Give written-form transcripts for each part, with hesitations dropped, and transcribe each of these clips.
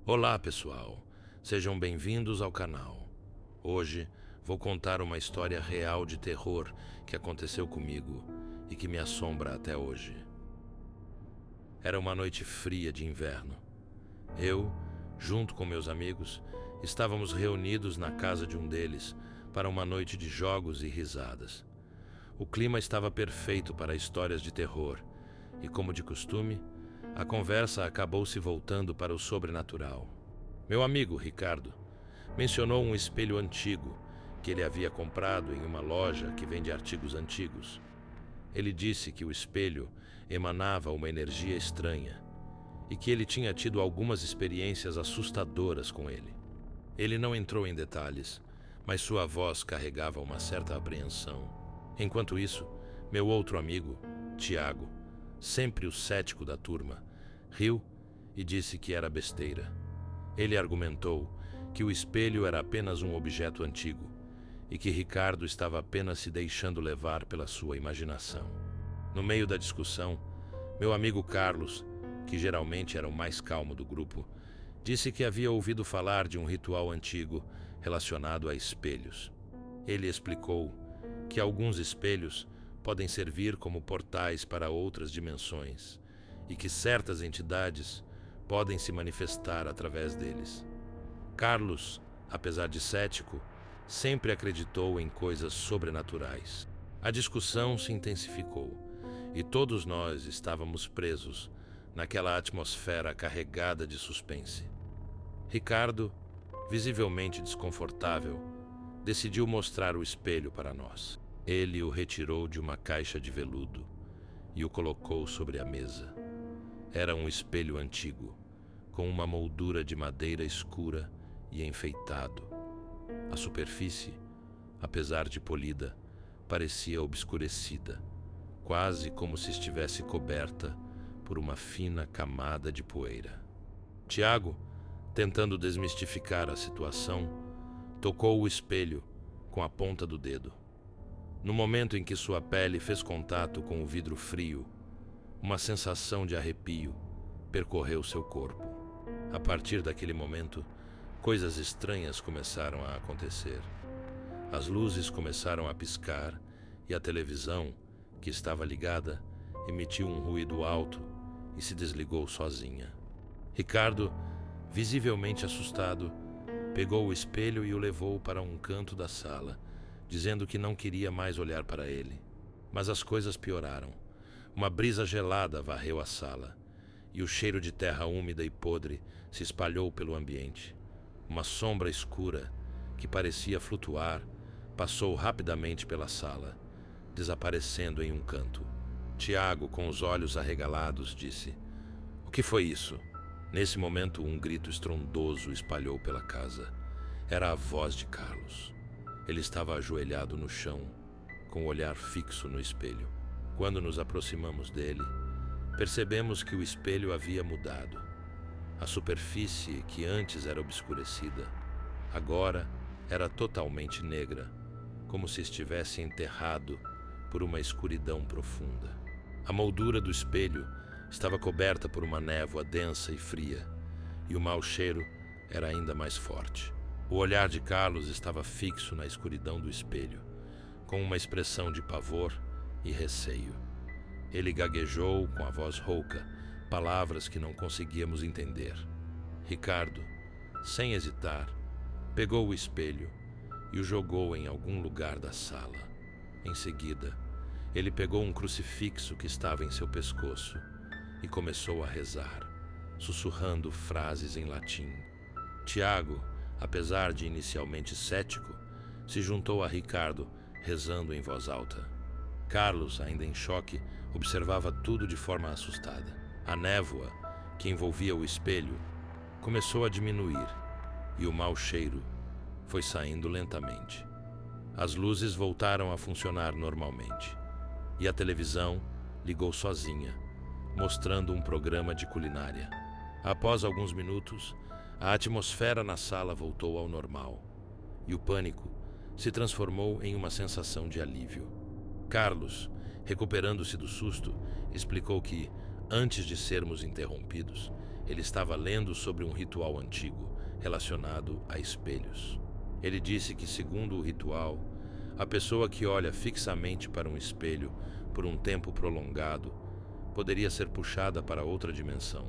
Olá, pessoal. Sejam bem-vindos ao canal. Hoje vou contar uma história real de terror que aconteceu comigo e que me assombra até hoje. Era uma noite fria de inverno. Eu, junto com meus amigos, estávamos reunidos na casa de um deles para uma noite de jogos e risadas. O clima estava perfeito para histórias de terror e, como de costume, a conversa acabou se voltando para o sobrenatural. Meu amigo Ricardo mencionou um espelho antigo que ele havia comprado em uma loja que vende artigos antigos. Ele disse que o espelho emanava uma energia estranha e que ele tinha tido algumas experiências assustadoras com ele. Ele não entrou em detalhes, mas sua voz carregava uma certa apreensão. Enquanto isso, meu outro amigo, Tiago, sempre o cético da turma, riu e disse que era besteira. Ele argumentou que o espelho era apenas um objeto antigo e que Ricardo estava apenas se deixando levar pela sua imaginação. No meio da discussão, meu amigo Carlos, que geralmente era o mais calmo do grupo, disse que havia ouvido falar de um ritual antigo relacionado a espelhos. Ele explicou que alguns espelhos podem servir como portais para outras dimensões e que certas entidades podem se manifestar através deles. Carlos, apesar de cético, sempre acreditou em coisas sobrenaturais. A discussão se intensificou e todos nós estávamos presos naquela atmosfera carregada de suspense. Ricardo, visivelmente desconfortável, decidiu mostrar o espelho para nós. Ele o retirou de uma caixa de veludo e o colocou sobre a mesa. Era um espelho antigo, com uma moldura de madeira escura e enfeitado. A superfície, apesar de polida, parecia obscurecida, quase como se estivesse coberta por uma fina camada de poeira. Tiago, tentando desmistificar a situação, tocou o espelho com a ponta do dedo. No momento em que sua pele fez contato com o vidro frio, uma sensação de arrepio percorreu seu corpo. A partir daquele momento, coisas estranhas começaram a acontecer. As luzes começaram a piscar e a televisão, que estava ligada, emitiu um ruído alto e se desligou sozinha. Ricardo, visivelmente assustado, pegou o espelho e o levou para um canto da sala, dizendo que não queria mais olhar para ele. Mas as coisas pioraram. Uma brisa gelada varreu a sala, e o cheiro de terra úmida e podre se espalhou pelo ambiente. Uma sombra escura, que parecia flutuar, passou rapidamente pela sala, desaparecendo em um canto. Tiago, com os olhos arregalados, disse: "O que foi isso?" Nesse momento, um grito estrondoso espalhou pela casa. Era a voz de Carlos. Ele estava ajoelhado no chão, com o olhar fixo no espelho. Quando nos aproximamos dele, percebemos que o espelho havia mudado. A superfície, que antes era obscurecida, agora era totalmente negra, como se estivesse enterrado por uma escuridão profunda. A moldura do espelho estava coberta por uma névoa densa e fria, e o mau cheiro era ainda mais forte. O olhar de Carlos estava fixo na escuridão do espelho, com uma expressão de pavor e receio. Ele gaguejou com a voz rouca, palavras que não conseguíamos entender. Ricardo, sem hesitar, pegou o espelho e o jogou em algum lugar da sala. Em seguida, ele pegou um crucifixo que estava em seu pescoço e começou a rezar, sussurrando frases em latim. Tiago, apesar de inicialmente cético, se juntou a Ricardo, rezando em voz alta. Carlos, ainda em choque, observava tudo de forma assustada. A névoa, que envolvia o espelho, começou a diminuir e o mau cheiro foi saindo lentamente. As luzes voltaram a funcionar normalmente e a televisão ligou sozinha, mostrando um programa de culinária. Após alguns minutos, a atmosfera na sala voltou ao normal e o pânico se transformou em uma sensação de alívio. Carlos, recuperando-se do susto, explicou que, antes de sermos interrompidos, Ele estava lendo sobre um ritual antigo relacionado a espelhos. Ele disse que, segundo o ritual, a pessoa que olha fixamente para um espelho por um tempo prolongado poderia ser puxada para outra dimensão.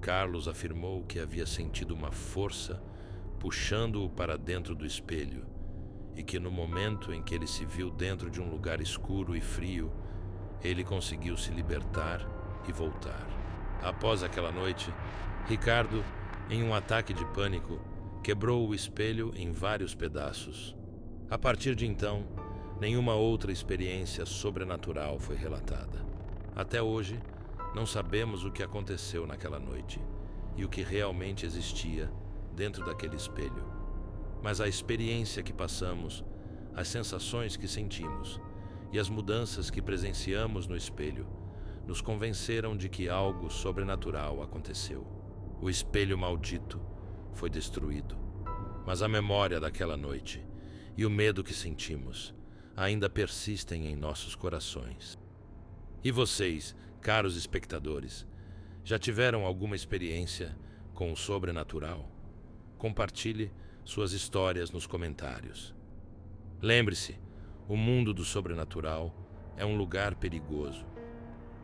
Carlos afirmou que havia sentido uma força puxando-o para dentro do espelho e que no momento em que ele se viu dentro de um lugar escuro e frio, ele conseguiu se libertar e voltar. Após aquela noite, Ricardo, em um ataque de pânico, quebrou o espelho em vários pedaços. A partir de então, nenhuma outra experiência sobrenatural foi relatada. Até hoje, não sabemos o que aconteceu naquela noite e o que realmente existia dentro daquele espelho. Mas a experiência que passamos, as sensações que sentimos e as mudanças que presenciamos no espelho nos convenceram de que algo sobrenatural aconteceu. O espelho maldito foi destruído, mas a memória daquela noite e o medo que sentimos ainda persistem em nossos corações. E vocês, caros espectadores, já tiveram alguma experiência com o sobrenatural? Compartilhe suas histórias nos comentários. Lembre-se, o mundo do sobrenatural é um lugar perigoso.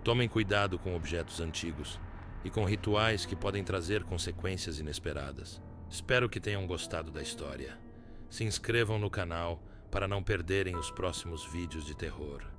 Tomem cuidado com objetos antigos e com rituais que podem trazer consequências inesperadas. Espero que tenham gostado da história. Se inscrevam no canal para não perderem os próximos vídeos de terror.